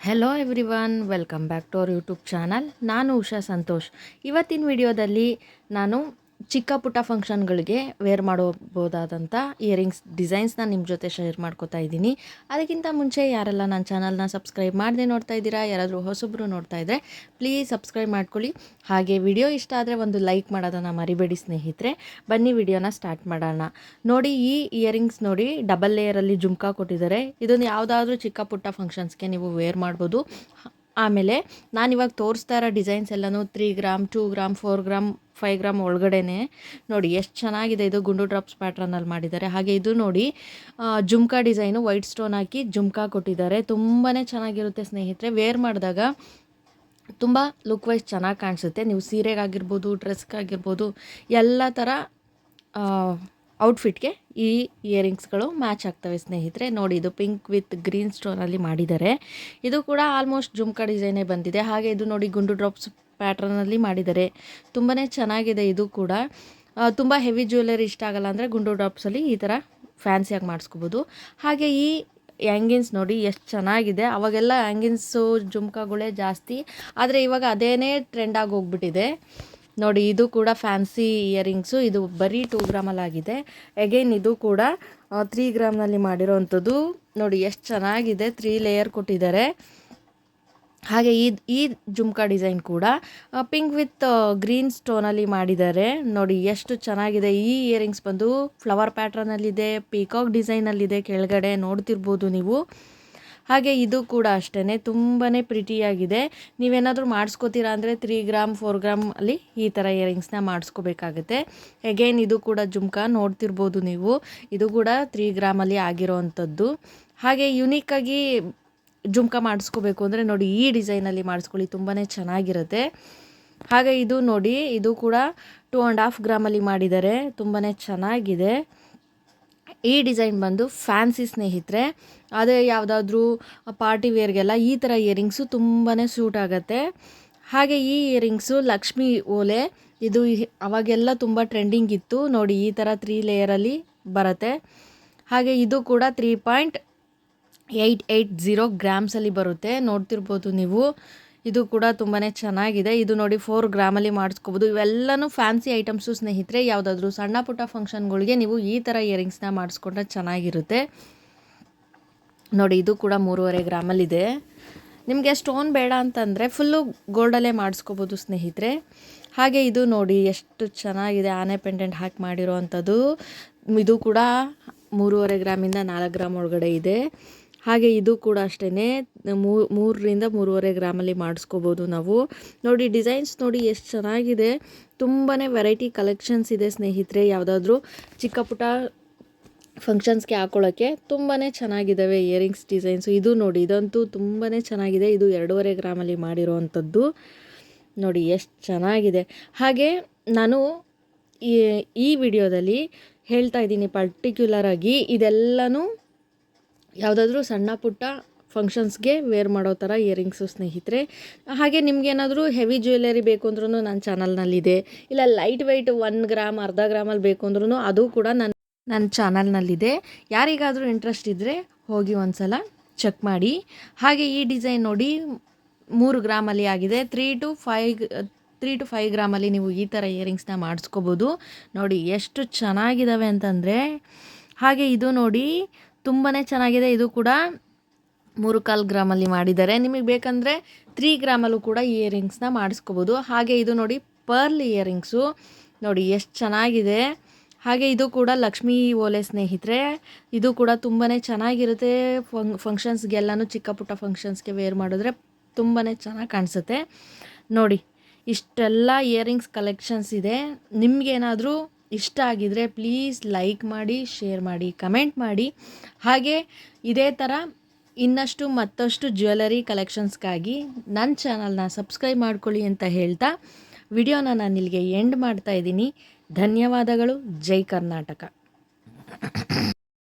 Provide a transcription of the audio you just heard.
Hello everyone, welcome back to our YouTube channel. ನಾನು ಉಷಾ ಸಂತೋಷ್. ಇವತ್ತಿನ ವಿಡಿಯೋದಲ್ಲಿ ನಾನು ಚಿಕ್ಕ ಪುಟ್ಟ ಫಂಕ್ಷನ್ಗಳಿಗೆ ವೇರ್ ಮಾಡಬಹುದಾದಂಥ ಇಯರಿಂಗ್ಸ್ ಡಿಸೈನ್ಸ್ನ ನಿಮ್ಮ ಜೊತೆ ಶೇರ್ ಮಾಡ್ಕೋತಾ ಇದ್ದೀನಿ. ಅದಕ್ಕಿಂತ ಮುಂಚೆ ಯಾರೆಲ್ಲ ನನ್ನ ಚಾನಲ್ನ ಸಬ್ಸ್ಕ್ರೈಬ್ ಮಾಡದೆ ನೋಡ್ತಾ ಇದ್ದೀರಾ, ಯಾರಾದರೂ ಹೊಸೊಬ್ಬರು ನೋಡ್ತಾ ಇದ್ದರೆ ಪ್ಲೀಸ್ ಸಬ್ಸ್ಕ್ರೈಬ್ ಮಾಡ್ಕೊಳ್ಳಿ. ಹಾಗೆ ವಿಡಿಯೋ ಇಷ್ಟ ಆದರೆ ಒಂದು ಲೈಕ್ ಮಾಡೋದನ್ನು ಮರಿಬೇಡಿ ಸ್ನೇಹಿತರೆ. ಬನ್ನಿ ವಿಡಿಯೋನ ಸ್ಟಾರ್ಟ್ ಮಾಡೋಣ. ನೋಡಿ, ಈ ಇಯರಿಂಗ್ಸ್ ನೋಡಿ ಡಬಲ್ ಲೇಯರಲ್ಲಿ ಜುಮ್ಕಾ ಕೊಟ್ಟಿದ್ದಾರೆ. ಇದನ್ನು ಯಾವುದಾದ್ರೂ ಚಿಕ್ಕ ಪುಟ್ಟ ಫಂಕ್ಷನ್ಸ್ಗೆ ನೀವು ವೇರ್ ಮಾಡ್ಬೋದು. ಆಮೇಲೆ ನಾನಿವಾಗ ತೋರಿಸ್ತಾ ಇರೋ ಡಿಸೈನ್ಸ್ ಎಲ್ಲನೂ 3 ಗ್ರಾಮ್, 2 ಗ್ರಾಮ್, 4 ಗ್ರಾಮ್, 5 ಗ್ರಾಮ್ ಒಳಗಡೆನೆ. ನೋಡಿ ಎಷ್ಟು ಚೆನ್ನಾಗಿದೆ. ಇದು ಗುಂಡು ಡ್ರಾಪ್ಸ್ ಪ್ಯಾಟ್ರನಲ್ಲಿ ಮಾಡಿದ್ದಾರೆ. ಹಾಗೆ ಇದು ನೋಡಿ ಜುಮ್ಕಾ ಡಿಸೈನು ವೈಟ್ ಸ್ಟೋನ್ ಹಾಕಿ ಜುಮ್ಕಾ ಕೊಟ್ಟಿದ್ದಾರೆ. ತುಂಬಾ ಚೆನ್ನಾಗಿರುತ್ತೆ ಸ್ನೇಹಿತರೆ. ವೇರ್ ಮಾಡಿದಾಗ ತುಂಬ ಲುಕ್ ವೈಸ್ ಚೆನ್ನಾಗಿ ಕಾಣಿಸುತ್ತೆ. ನೀವು ಸೀರೆಗಾಗಿರ್ಬೋದು, ಡ್ರೆಸ್ಗಾಗಿರ್ಬೋದು, ಎಲ್ಲ ಥರ ಔಟ್ಫಿಟ್ಗೆ ಈ ಇಯರಿಂಗ್ಸ್ಗಳು ಮ್ಯಾಚ್ ಆಗ್ತವೆ ಸ್ನೇಹಿತರೆ. ನೋಡಿ, ಇದು ಪಿಂಕ್ ವಿತ್ ಗ್ರೀನ್ ಸ್ಟೋನಲ್ಲಿ ಮಾಡಿದ್ದಾರೆ. ಇದು ಕೂಡ ಆಲ್ಮೋಸ್ಟ್ ಜುಮ್ಕಾ ಡಿಸೈನೇ ಬಂದಿದೆ. ಹಾಗೆ ಇದು ನೋಡಿ ಗುಂಡು ಡ್ರಾಪ್ಸ್ ಪ್ಯಾಟ್ರನಲ್ಲಿ ಮಾಡಿದ್ದಾರೆ. ತುಂಬಾ ಚೆನ್ನಾಗಿದೆ. ಇದು ಕೂಡ ತುಂಬ ಹೆವಿ ಜ್ಯುವೆಲರಿ ಇಷ್ಟ ಆಗಲ್ಲ ಅಂದರೆ ಗುಂಡು ಡ್ರಾಪ್ಸಲ್ಲಿ ಈ ಥರ ಫ್ಯಾನ್ಸಿಯಾಗಿ ಮಾಡಿಸ್ಕೋಬೋದು. ಹಾಗೆ ಈ ಹ್ಯಾಂಗಿನ್ಸ್ ನೋಡಿ ಎಷ್ಟು ಚೆನ್ನಾಗಿದೆ. ಅವಾಗೆಲ್ಲ ಹ್ಯಾಂಗಿನ್ಸು ಜುಮ್ಕಾಗಳೇ ಜಾಸ್ತಿ, ಆದರೆ ಇವಾಗ ಅದೇನೇ ಟ್ರೆಂಡಾಗಿ ಹೋಗ್ಬಿಟ್ಟಿದೆ. ನೋಡಿ, ಇದು ಕೂಡ ಫ್ಯಾನ್ಸಿ ಇಯರಿಂಗ್ಸು. ಇದು ಬರೀ 2 ಗ್ರಾಮಲ್ಲಾಗಿದೆ. ಅಗೈನ್ ಇದು ಕೂಡ 3 ಗ್ರಾಮ್ನಲ್ಲಿ ಮಾಡಿರೋವಂಥದ್ದು. ನೋಡಿ ಎಷ್ಟು ಚೆನ್ನಾಗಿದೆ. 3 ಲೇಯರ್ ಕೊಟ್ಟಿದ್ದಾರೆ. ಹಾಗೆ ಈ ಜುಮ್ಕಾ ಡಿಸೈನ್ ಕೂಡ ಪಿಂಕ್ ವಿತ್ ಗ್ರೀನ್ ಸ್ಟೋನಲ್ಲಿ ಮಾಡಿದ್ದಾರೆ. ನೋಡಿ ಎಷ್ಟು ಚೆನ್ನಾಗಿದೆ. ಈ ಇಯರಿಂಗ್ಸ್ ಬಂದು ಫ್ಲವರ್ ಪ್ಯಾಟ್ರನಲ್ಲಿದೆ, ಪೀಕಾಕ್ ಡಿಸೈನಲ್ಲಿದೆ, ಕೆಳಗಡೆ ನೋಡ್ತಿರ್ಬೋದು ನೀವು. ಹಾಗೆ ಇದು ಕೂಡ ಅಷ್ಟೇ ತುಂಬಾ ಪ್ರಿಟಿಯಾಗಿದೆ. ನೀವೇನಾದರೂ ಮಾಡಿಸ್ಕೋತೀರಾ ಅಂದರೆ 3 ಗ್ರಾಮ್, 4 ಗ್ರಾಮ್ ಅಲ್ಲಿ ಈ ಥರ ಇಯರಿಂಗ್ಸ್ನ ಮಾಡಿಸ್ಕೋಬೇಕಾಗುತ್ತೆ. ಅಗೈನ್ ಇದು ಕೂಡ ಜುಮ್ಕಾ ನೋಡ್ತಿರ್ಬೋದು ನೀವು. ಇದು ಕೂಡ 3 ಗ್ರಾಮಲ್ಲಿ ಆಗಿರೋವಂಥದ್ದು. ಹಾಗೆ ಯುನೀಕಾಗಿ ಜುಮ್ಕಾ ಮಾಡಿಸ್ಕೋಬೇಕು ಅಂದರೆ ನೋಡಿ ಈ ಡಿಸೈನಲ್ಲಿ ಮಾಡಿಸ್ಕೊಳ್ಳಿ, ತುಂಬಾ ಚೆನ್ನಾಗಿರುತ್ತೆ. ಹಾಗೆ ಇದು ನೋಡಿ, ಇದು ಕೂಡ 2.5 ಗ್ರಾಮಲ್ಲಿ ಮಾಡಿದ್ದಾರೆ. ತುಂಬಾ ಚೆನ್ನಾಗಿದೆ. ಈ ಡಿಸೈನ್ ಬಂದು ಫ್ಯಾನ್ಸಿ ಸ್ನೇಹಿತರೆ. ಅದೇ ಯಾವುದಾದ್ರೂ ಪಾರ್ಟಿ ವೇರ್ಗೆಲ್ಲ ಈ ಥರ ಇಯರಿಂಗ್ಸು ತುಂಬಾ ಸೂಟ್ ಆಗುತ್ತೆ. ಹಾಗೆ ಈ ಇಯರಿಂಗ್ಸು ಲಕ್ಷ್ಮಿ ಓಲೆ. ಇದು ಅವಾಗೆಲ್ಲ ತುಂಬ ಟ್ರೆಂಡಿಂಗ್ ಇತ್ತು. ನೋಡಿ ಈ ಥರ 3 ಲೇಯರಲ್ಲಿ ಬರುತ್ತೆ. ಹಾಗೆ ಇದು ಕೂಡ 3.880 ಗ್ರಾಮ್ಸಲ್ಲಿ ಬರುತ್ತೆ. ನೋಡ್ತಿರ್ಬೋದು ನೀವು. ಇದು ಕೂಡ ತುಂಬಾ ಚೆನ್ನಾಗಿದೆ. ಇದು ನೋಡಿ 4 ಗ್ರಾಮಲ್ಲಿ ಮಾಡಿಸ್ಕೋಬೋದು. ಇವೆಲ್ಲನೂ ಫ್ಯಾನ್ಸಿ ಐಟಮ್ಸು ಸ್ನೇಹಿತರೆ. ಯಾವುದಾದ್ರೂ ಸಣ್ಣ ಪುಟ್ಟ ಫಂಕ್ಷನ್ಗಳಿಗೆ ನೀವು ಈ ಥರ ಇಯರಿಂಗ್ಸ್ನ ಮಾಡಿಸ್ಕೊಂಡ್ರೆ ಚೆನ್ನಾಗಿರುತ್ತೆ. ನೋಡಿ, ಇದು ಕೂಡ 3.5 ಗ್ರಾಮಲ್ಲಿದೆ. ನಿಮಗೆ ಸ್ಟೋನ್ ಬೇಡ ಅಂತಂದರೆ ಫುಲ್ಲು ಗೋಲ್ಡಲ್ಲೇ ಮಾಡಿಸ್ಕೋಬೋದು ಸ್ನೇಹಿತರೆ. ಹಾಗೆ ಇದು ನೋಡಿ ಎಷ್ಟು ಚೆನ್ನಾಗಿದೆ. ಆನೆ ಪೆಂಡೆಂಟ್ ಹಾಕಿ ಮಾಡಿರೋ ಅಂಥದ್ದು. ಇದು ಕೂಡ 3.5 ಗ್ರಾಮಿಂದ 4 ಗ್ರಾಮ್ ಒಳಗಡೆ ಇದೆ. ಹಾಗೆ ಇದು ಕೂಡ ಅಷ್ಟೇ 3ರಿಂದ 3.5 ಗ್ರಾಮಲ್ಲಿ ಮಾಡಿಸ್ಕೋಬೋದು ನಾವು. ನೋಡಿ ಡಿಸೈನ್ಸ್ ನೋಡಿ ಎಷ್ಟು ಚೆನ್ನಾಗಿದೆ. ತುಂಬಾ ವೆರೈಟಿ ಕಲೆಕ್ಷನ್ಸ್ ಇದೆ ಸ್ನೇಹಿತರೆ. ಯಾವುದಾದ್ರೂ ಚಿಕ್ಕ ಪುಟ್ಟ ಫಂಕ್ಷನ್ಸ್ಗೆ ಹಾಕೊಳ್ಳೋಕ್ಕೆ ತುಂಬಾ ಚೆನ್ನಾಗಿದ್ದಾವೆ ಇಯರಿಂಗ್ಸ್ ಡಿಸೈನ್ಸು. ಇದು ನೋಡಿ, ಇದಂತೂ ತುಂಬಾ ಚೆನ್ನಾಗಿದೆ. ಇದು 2.5 ಗ್ರಾಮಲ್ಲಿ ಮಾಡಿರೋವಂಥದ್ದು. ನೋಡಿ ಎಷ್ಟು ಚೆನ್ನಾಗಿದೆ. ಹಾಗೆ ನಾನು ಈ ವಿಡಿಯೋದಲ್ಲಿ ಹೇಳ್ತಾ ಇದ್ದೀನಿ ಪರ್ಟಿಕ್ಯುಲರಾಗಿ ಇದೆಲ್ಲನೂ ಯಾವುದಾದ್ರೂ ಸಣ್ಣ ಪುಟ್ಟ ಫಂಕ್ಷನ್ಸ್ಗೆ ವೇರ್ ಮಾಡೋ ಥರ ಇಯರಿಂಗ್ಸು ಸ್ನೇಹಿತರೆ. ಹಾಗೆ ನಿಮಗೇನಾದರೂ ಹೆವಿ ಜ್ಯುವೆಲರಿ ಬೇಕು ಅಂದ್ರೂ ನನ್ನ ಚಾನಲ್ನಲ್ಲಿದೆ. ಇಲ್ಲ ಲೈಟ್ ವೆಯ್ಟ್ 1 ಗ್ರಾಮ್, ಅರ್ಧ ಗ್ರಾಮಲ್ಲಿ ಬೇಕು ಅಂದ್ರೂ ಅದು ಕೂಡ ನನ್ನ ಚಾನಲ್ನಲ್ಲಿದೆ. ಯಾರಿಗಾದರೂ ಇಂಟ್ರೆಸ್ಟ್ ಇದ್ದರೆ ಹೋಗಿ ಒಂದು ಸಲ ಚೆಕ್ ಮಾಡಿ. ಹಾಗೆ ಈ ಡಿಸೈನ್ ನೋಡಿ 3 ಗ್ರಾಮಲ್ಲಿ ಆಗಿದೆ. 3 to 5 ಗ್ರಾಮಲ್ಲಿ ನೀವು ಈ ಥರ ಇಯರಿಂಗ್ಸ್ನ ಮಾಡಿಸ್ಕೋಬೋದು. ನೋಡಿ ಎಷ್ಟು ಚೆನ್ನಾಗಿದ್ದಾವೆ ಅಂತಂದರೆ. ಹಾಗೆ ಇದು ನೋಡಿ ತುಂಬಾ ಚೆನ್ನಾಗಿದೆ. ಇದು ಕೂಡ 3.25 ಗ್ರಾಮಲ್ಲಿ ಮಾಡಿದ್ದಾರೆ. ನಿಮಗೆ ಬೇಕಂದರೆ 3 ಗ್ರಾಮಲ್ಲೂ ಕೂಡ ಇಯರಿಂಗ್ಸ್ನ ಮಾಡಿಸ್ಕೋಬೋದು. ಹಾಗೆ ಇದು ನೋಡಿ ಪರ್ಲ್ ಇಯರಿಂಗ್ಸು. ನೋಡಿ ಎಷ್ಟು ಚೆನ್ನಾಗಿದೆ. ಹಾಗೆ ಇದು ಕೂಡ ಲಕ್ಷ್ಮೀ ಓಲೆ ಸ್ನೇಹಿತರೆ. ಇದು ಕೂಡ ತುಂಬಾ ಚೆನ್ನಾಗಿರುತ್ತೆ. ಫಂಕ್ಷನ್ಸ್ಗೆಲ್ಲನೂ ಚಿಕ್ಕ ಪುಟ್ಟ ಫಂಕ್ಷನ್ಸ್ಗೆ ವೇರ್ ಮಾಡಿದ್ರೆ ತುಂಬಾ ಚೆನ್ನಾಗಿ ಕಾಣಿಸುತ್ತೆ. ನೋಡಿ ಇಷ್ಟೆಲ್ಲ ಇಯರಿಂಗ್ಸ್ ಕಲೆಕ್ಷನ್ಸ್ ಇದೆ. ನಿಮಗೇನಾದರೂ ಇಷ್ಟ ಆಗಿದರೆ ಪ್ಲೀಸ್ ಲೈಕ್ ಮಾಡಿ, ಶೇರ್ ಮಾಡಿ, ಕಮೆಂಟ್ ಮಾಡಿ. ಹಾಗೆ ಇದೇ ಥರ ಇನ್ನಷ್ಟು ಮತ್ತಷ್ಟು ಜ್ಯುವೆಲರಿ ಕಲೆಕ್ಷನ್ಸ್ಗಾಗಿ ನನ್ನ ಚಾನಲ್ನ ಸಬ್ಸ್ಕ್ರೈಬ್ ಮಾಡ್ಕೊಳ್ಳಿ ಅಂತ ಹೇಳ್ತಾ ವಿಡಿಯೋನ ನಾನು ಇಲ್ಲಿಗೆ ಎಂಡ್ ಮಾಡ್ತಾ ಇದ್ದೀನಿ. ಧನ್ಯವಾದಗಳು. ಜೈ ಕರ್ನಾಟಕ.